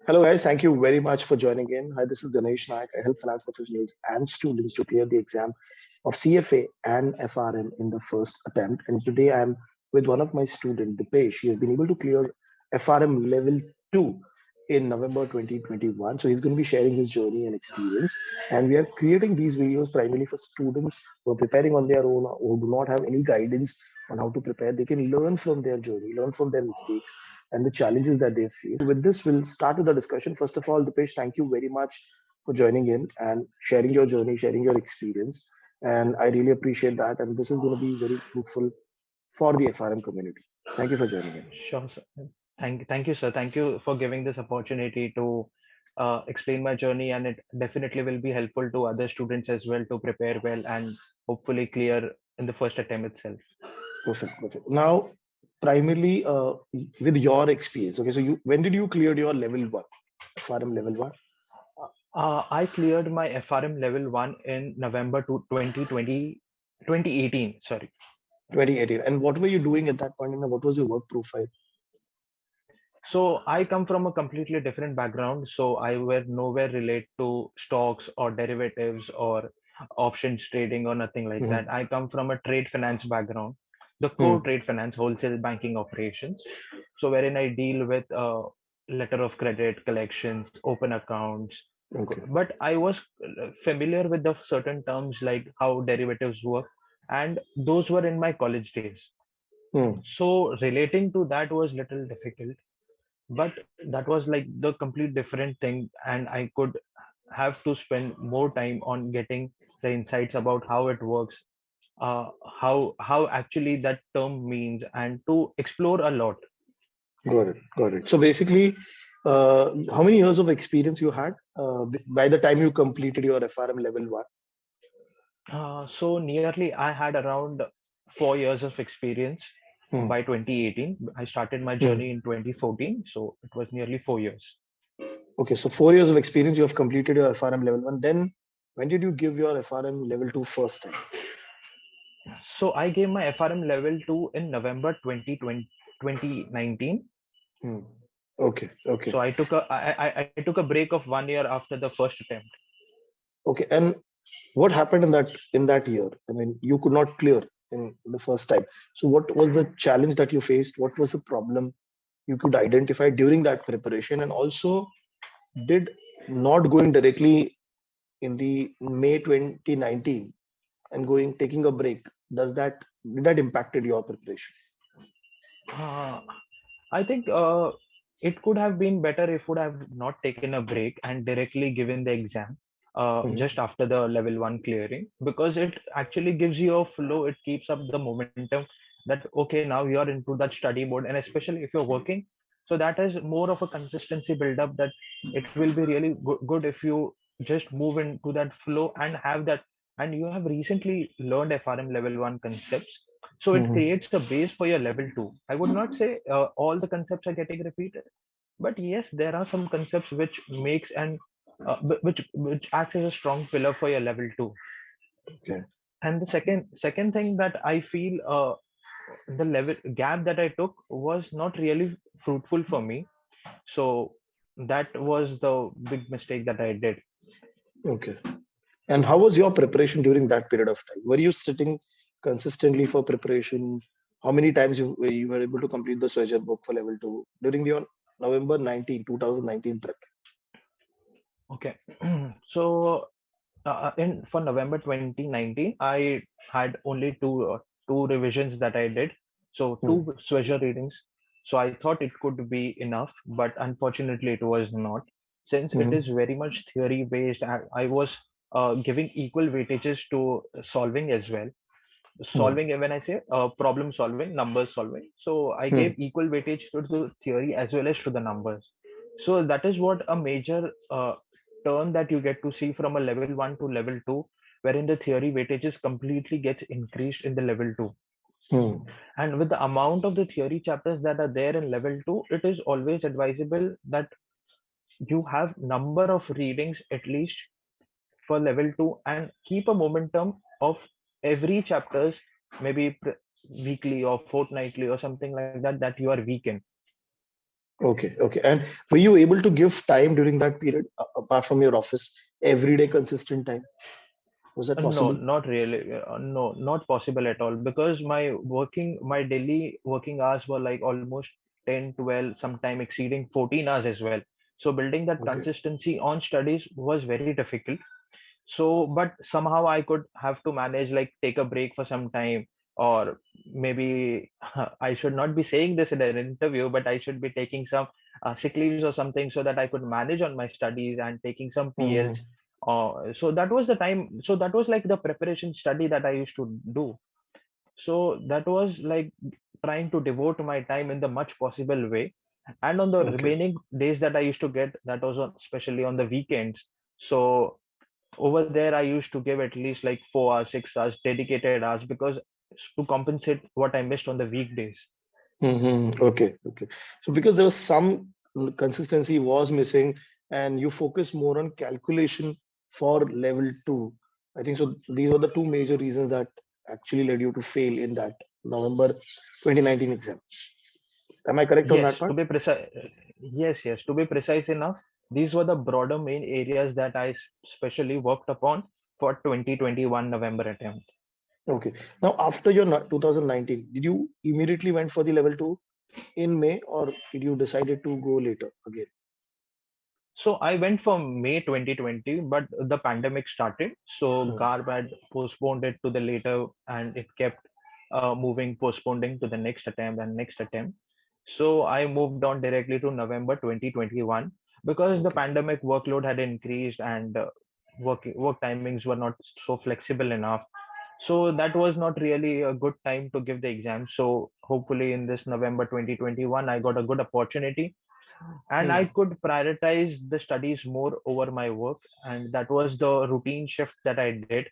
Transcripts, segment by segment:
Hello, guys. Thank you very much for joining in. Hi, this is Ganesh Naik. I help finance professionals and students to clear the exam of CFA and FRM in the first attempt. And today I'm with one of my students, Dipesh. He has been able to clear FRM Level 2 in November 2021. So he's going to be sharing his journey and experience. And we are creating these videos primarily for students who are preparing on their own or who do not have any guidance on how to prepare. They can learn from their journey, learn from their mistakes and the challenges that they face. With this, we'll start with the discussion. First of all, Dipesh, thank you very much for joining in and sharing your journey, sharing your experience. And I really appreciate that. And this is going to be very fruitful for the FRM community. Thank you for joining in. Sure, sir. Thank you, sir. Thank you for giving this opportunity to explain my journey, and it definitely will be helpful to other students as well to prepare well and hopefully clear in the first attempt itself. Perfect, perfect. Now, primarily with your experience. Okay, so you when did you clear your level one, FRM level one? I cleared my FRM level 1 in November to 2020, 2018. Sorry. 2018. And what were you doing at that point? And what was your work profile? So I come from a completely different background. So I were nowhere related to stocks or derivatives or options trading or nothing like Hmm. that. I come from a trade finance background, the core Hmm. trade finance, wholesale banking operations. So wherein I deal with letter of credit, collections, open accounts. Okay. But I was familiar with the certain terms like how derivatives work, and those were in my college days. Hmm. So relating to that was little difficult, but that was like the complete different thing, and I could have to spend more time on getting the insights about how it works, how actually that term means, and to explore a lot. Got it. Got it. So basically, how many years of experience you had by the time you completed your FRM level one? So nearly I had around 4 years of experience Hmm. by 2018. I started my Hmm. journey in 2014, so it was nearly 4 years. Okay, so 4 years of experience, you have completed your FRM level one. Then, when did you give your FRM level two first time? So I gave my FRM level 2 in November 2020, 2019. Hmm. Okay. Okay. So I took a break of 1 year after the first attempt. Okay. And what happened in that year? I mean, you could not clear in the first time. So, what was the challenge that you faced? What was the problem you could identify during that preparation? And also, did not going directly in the May 2019 and going taking a break, does that did that impacted your preparation? Uh, I think it could have been better if would have not taken a break and directly given the exam Mhm. just after the level 1 clearing, because it actually gives you a flow. It keeps up the momentum that okay, now you are into that study mode, and especially if you're working, so that is more of a consistency build up, that it will be really good if you just move into that flow and have that. And you have recently learned FRM level 1 concepts, so it Mhm. creates a base for your level 2. I would not say all the concepts are getting repeated, but yes, there are some concepts which makes and which acts as a strong pillar for your level 2. Okay. And the second thing that I feel, the level gap that I took was not really fruitful for me. So that was the big mistake that I did. Okay. And how was your preparation during that period of time? Were you sitting consistently for preparation? How many times you were able to complete the Swagger book for level two during your November 2019 prep? Okay. So in for November 2019, I had only two revisions that I did. So Hmm. two Swagger readings. So I thought it could be enough, but unfortunately it was not. Since it Mhm. is very much theory based, I was giving equal weightages to solving as well. Hmm. Solving, when I say problem solving, numbers solving. So I Hmm. gave equal weightage to the theory as well as to the numbers. So that is what a major turn that you get to see from a level 1 to level 2, wherein the theory weightages completely gets increased in the level 2. Hmm. And with the amount of the theory chapters that are there in level 2, it is always advisable that you have number of readings at least for level 2, and keep a momentum of every chapters, maybe weekly or fortnightly or something like that, that you are weak in. Okay, okay. And were you able to give time during that period, apart from your office, everyday consistent time? Was that No, possible? not really. No, not possible at all because my daily working hours were like almost 10, 12, sometime exceeding 14 hours as well. So building that Okay. consistency on studies was very difficult. So, but somehow I could have to manage, like take a break for some time, or maybe I should not be saying this in an interview, but I should be taking some sick leaves or something so that I could manage on my studies and taking some PLs. Hmm. So that was the time. So that was like the preparation study that I used to do. So that was like trying to devote my time in the much possible way. And on the Okay. remaining days that I used to get, that was especially on the weekends. So over there I used to give at least like 4 hours, 6 hours dedicated hours because to compensate what I missed on the weekdays. Okay, okay. So because there was some consistency was missing, and you focus more on calculation for level two. I think so. These were the two major reasons that actually led you to fail in that November 2019 exam. Am I correct on that Yes, part? to be precise. Yes, to be precise enough, these were the broader main areas that I specially worked upon for 2021 November attempt. Okay. Now, after your 2019, did you immediately went for the level two in May, or did you decided to go later again? So I went for May 2020, but the pandemic started. So Hmm. GARB had postponed it to the later, and it kept moving, postponing to the next attempt and next attempt. So I moved on directly to November 2021 because the Okay. pandemic workload had increased and work timings were not so flexible enough. So that was not really a good time to give the exam. So hopefully in this November 2021, I got a good opportunity and I Hmm. could prioritize the studies more over my work, and that was the routine shift that I did.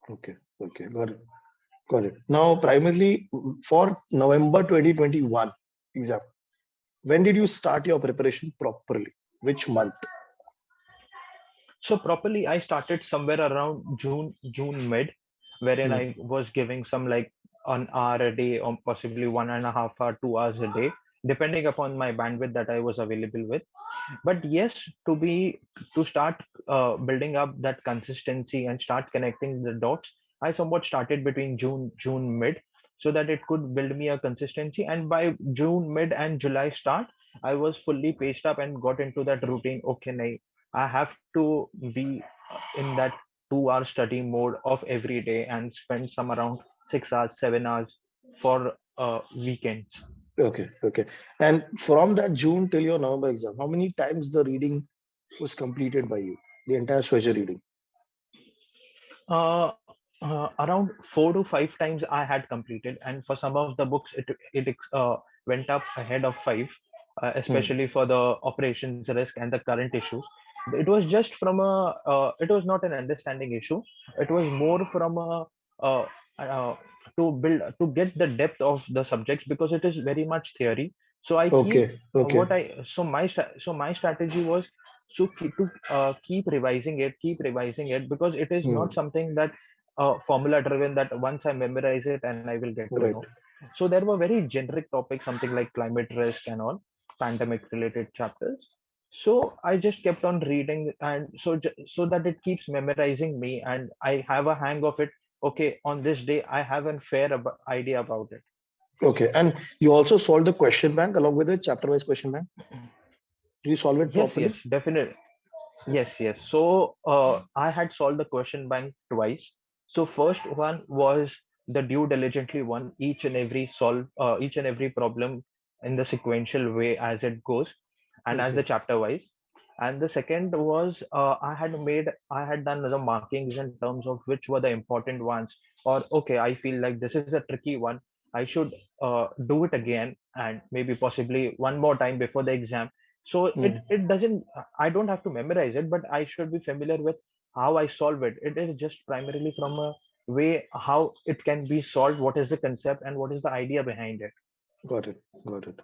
Okay. Okay. Got it. Got it. Now, primarily for November 2021 exam, when did you start your preparation properly? Which month? So properly I started somewhere around June mid, wherein Hmm. I was giving some like an hour a day or possibly 1.5 hour, 2 hours a day, depending upon my bandwidth that I was available with. But yes, to start building up that consistency and start connecting the dots, I somewhat started between June mid, so that it could build me a consistency, and by June mid and July start, I was fully paced up and got into that routine. Okay, I have to be in that 2 hour study mode of every day and spend some around 6 hours, 7 hours for weekends. Okay. Okay. And from that June till your November exam, how many times the reading was completed by you? The entire treasure reading. Uh, Around 4 to 5 times I had completed, and for some of the books it went up ahead of five, Hmm. especially for the operations risk and the current issues. It was just from a it was not an understanding issue. It was more from a uh, uh, to get the depth of the subjects because it is very much theory. So I keep Okay. Okay. what I so my strategy was keep revising it because it is not Hmm. something that formula driven that once I memorize it and I will get to know. Right. So there were very generic topics, something like climate risk and all pandemic related chapters. So I just kept on reading, and so that it keeps memorizing me, and I have a hang of it. Okay, on this day I have a fair idea about it. Okay. And you also solved the question bank along with the chapter wise question bank. Did you solve it Yes, properly? definitely. Yes. So I had solved the question bank twice. So first one was the due diligently one, each and every problem in the sequential way as it goes, and as the Okay. chapter wise. And the second was I had done the markings in terms of which were the important ones, or okay, I feel like this is a tricky one. I should do it again and maybe possibly one more time before the exam, so Hmm. it doesn't, I don't have to memorize it, but I should be familiar with how I solve it. It is just primarily from a way how it can be solved, what is the concept and what is the idea behind it. Got it. Got it.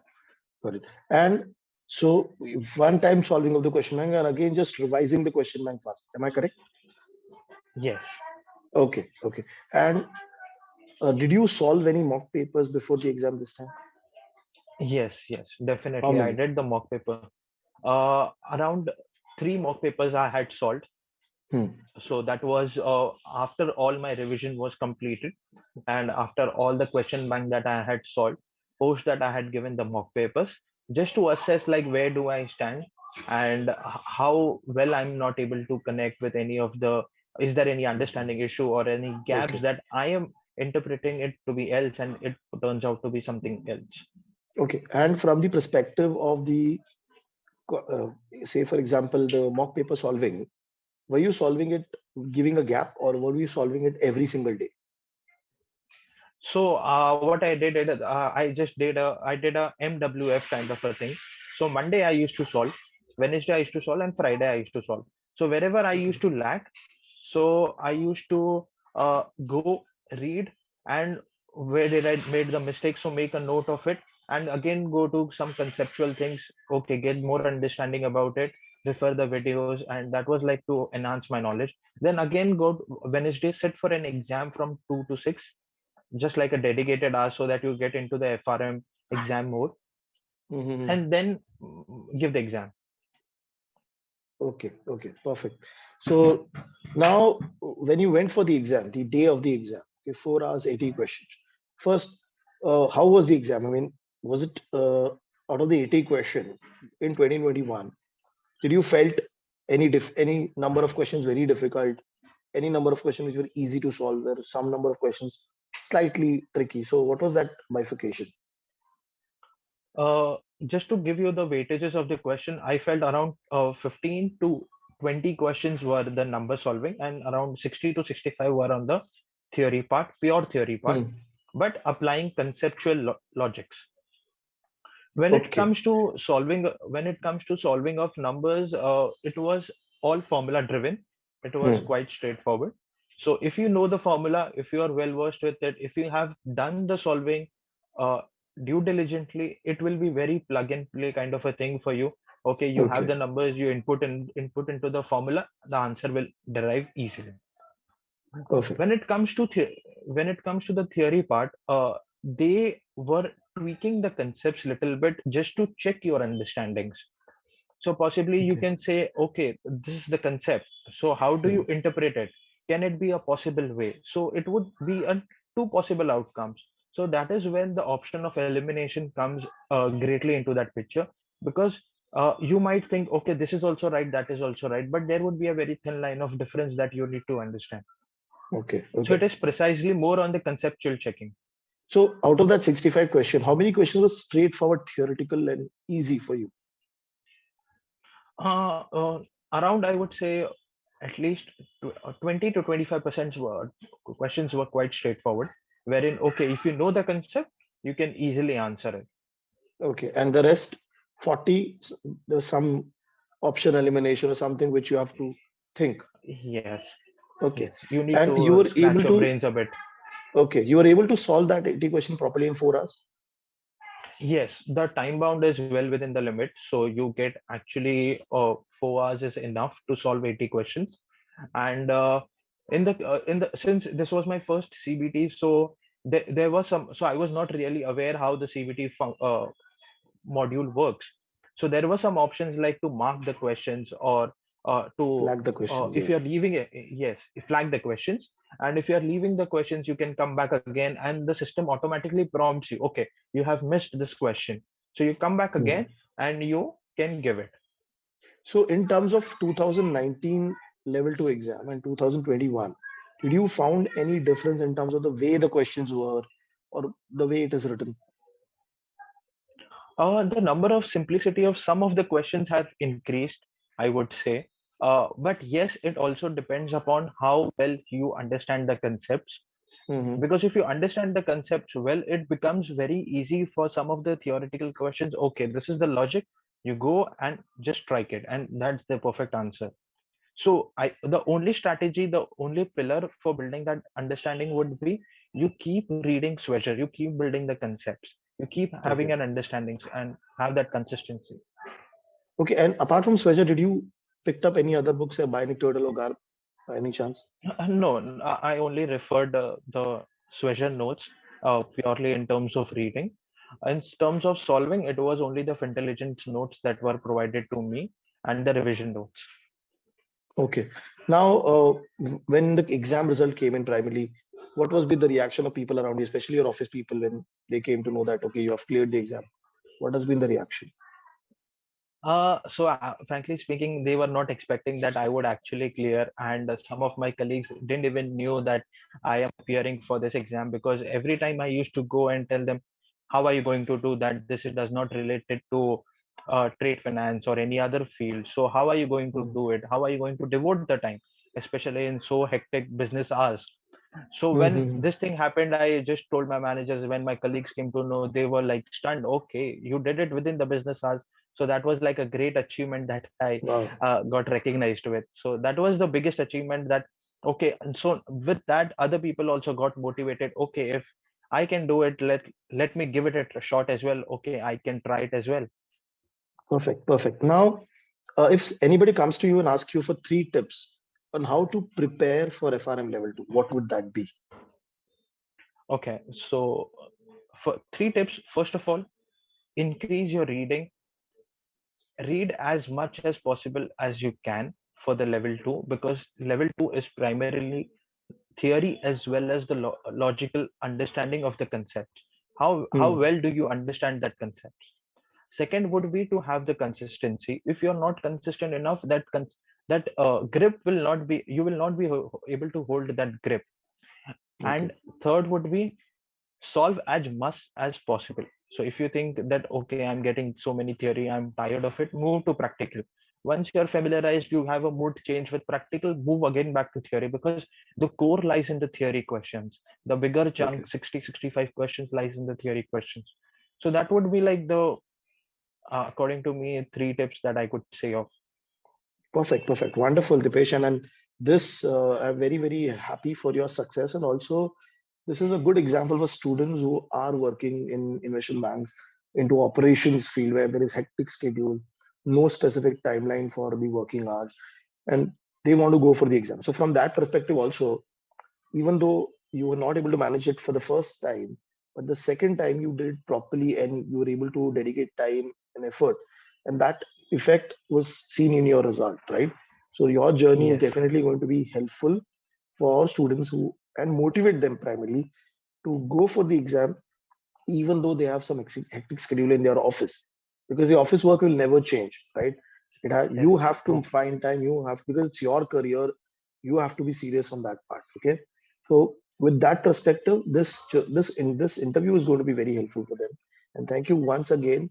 Got it. And so one time solving of the question bank and again just revising the question bank fast. Am I correct? Yes. Okay. Okay. And did you solve any mock papers before the exam this time? Yes, How definitely. I many? did the mock paper. Around three mock papers I had solved. Hmm. So that was after all my revision was completed, and after all the question bank that I had solved. Post that, I had given the mock papers just to assess like where do I stand, and how well I'm not able to connect with any of the, is there any understanding issue or any gaps Okay. that I am interpreting it to be else and it turns out to be something else. Okay. And from the perspective of the, say, for example, the mock paper solving, were you solving it giving a gap, or were you solving it every single day? So what I did is I did a MWF kind of a thing. So Monday I used to solve, Wednesday I used to solve, and Friday I used to solve. So wherever I Okay. used to lack, so I used to go read, and where did I made the mistake, so make a note of it, and again go to some conceptual things. Okay, get more understanding about it, refer the videos, and that was like to enhance my knowledge. Then again go Wednesday, sit for an exam from 2 to 6, just like a dedicated hour, so that you get into the FRM exam mode, Mhm. and then give the exam. Okay, okay, perfect. So now, when you went for the exam, the day of the exam, okay, 4 hours, 80 questions. First, how was the exam? I mean, was it out of the 80 question in 2021? Did you felt any number of questions very difficult? Any number of questions which were easy to solve? Where some number of questions slightly tricky? So, what was that bifurcation? uh, just to give you the weightages of the question, I felt around 15 to 20 questions were the number solving, and around 60 to 65 were on the theory part, pure theory part, Hmm. but applying conceptual logics. When it Okay. comes to solving, when it comes to solving of numbers, it was all formula driven. It was Hmm. quite straightforward. So if you know the formula, if you are well versed with it, if you have done the solving uh, due diligently, it will be very plug and play kind of a thing for you. Okay, you have Okay. the numbers, you input into the formula, the answer will derive easily. Perfect. When it comes to when it comes to the theory part, they were tweaking the concepts little bit just to check your understandings. So possibly you Okay. can say, okay, this is the concept. So how do Hmm. you interpret it? Can it be a possible way? So it would be a two possible outcomes. So that is when the option of elimination comes greatly into that picture, because you might think, okay, this is also right, that is also right, but there would be a very thin line of difference that you need to understand. Okay. So Okay. it is precisely more on the conceptual checking. So out of that 65 question, how many questions was straightforward, theoretical, and easy for you? Uh, uh, Around, I would say, at least 20 to 25% were questions were quite straightforward, wherein, okay, if you know the concept, you can easily answer it. Okay. And the rest, 40, there's some option elimination or something which you have to think. Yes, Okay. yes. You need And you to were scratch able your to, brains a bit. okay, you were able to solve that 80 question properly in 4 hours. Yes, the time bound is well within the limit, so you get actually 4 hours is enough to solve 80 questions. And in the since this was my first CBT, so there was some, so I was not really aware how the CBT module works. So there were some options like to mark the questions, or to Flag the questions. if Yes. you're leaving it, yes, flag the questions. And if you're leaving the questions, you can come back again, and the system automatically prompts you, okay, you have missed this question. So you come back Hmm. again and you can give it. So in terms of 2019 level 2 exam and 2021, did you found any difference in terms of the way the questions were or the way it is written? The number of simplicity of some of the questions have increased, I would say. But yes, it also depends upon how well you understand the concepts. Hmm. Because if you understand the concepts well, it becomes very easy for some of the theoretical questions. Okay, this is the logic. You go and just strike it, and that's the perfect answer. So the only strategy, the only pillar for building that understanding would be, you keep reading Swagger, you keep building the concepts, you keep having Okay. an understanding and have that consistency. Okay. And apart from Sweater, did you picked up any other books, Bionic Turtle or Garp by any chance? No, I only referred the Swagger notes purely in terms of reading. In terms of solving, it was only the intelligence notes that were provided to me and the revision notes. Okay. Now, when the exam result came in primarily, what was be the reaction of people around you, especially your office people, when they came to know that okay, you have cleared the exam? What has been the reaction? Frankly speaking, they were not expecting that I would actually clear, and some of my colleagues didn't even knew that I am appearing for this exam, because every time I used to go and tell them, "How are you going to do that? This does not related to trade finance or any other field. So how are you going to Mm-hmm. do it? How are you going to devote the time, especially in so hectic business hours?" So when Mm-hmm. this thing happened, I just told my managers. When my colleagues came to know, they were like stunned. Okay, you did it within the business hours. So that was like a great achievement that I Wow. got recognized with. So that was the biggest achievement. That okay, and so with that, other people also got motivated. Okay, if I can do it, let me give it a shot as well. Okay, I can try it as well. Perfect. Perfect. Now, if anybody comes to you and asks you for 3 tips on how to prepare for FRM level 2, what would that be? Okay, so for 3 tips, first of all, increase your reading. Read as much as possible as you can for the level 2, because level 2 is primarily theory as well as the logical understanding of the concept. How Hmm. well do you understand that concept? Second would be to have the consistency. If you're not consistent enough, that grip will not be, you will not be able to hold that grip. Okay. And third would be solve as much as possible. So if you think that okay, I'm getting so many theory, I'm tired of it, move to practical. Once you're familiarized, you have a mood change with practical, move again back to theory, because the core lies in the theory questions. The bigger Okay. chunk, 60-65 questions, lies in the theory questions. So that would be like the according to me, 3 tips that I could say of. Perfect. Perfect. Wonderful, Dipesh. And this, I'm very, very happy for your success. And also, this is a good example for students who are working in investment banks into operations field where there is hectic schedule, no specific timeline for the working hours, and they want to go for the exam. So from that perspective, also, even though you were not able to manage it for the first time, but the second time you did it properly and you were able to dedicate time and effort, and that effect was seen in your result, right? So your journey is Yes, definitely going to be helpful for students who and motivate them primarily to go for the exam even though they have some hectic schedule in their office, because the office work will never change, right? yes, You have to true. find time, you have, because it's your career, you have to be serious on that part. Okay. So with that perspective, this interview is going to be very helpful for them. And thank you once again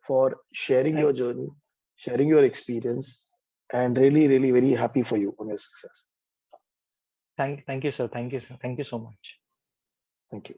for sharing Thank, your journey, sharing your experience, and really, really very happy for you on your success. thank you, sir. Thank you, sir. Thank you so much. Thank you.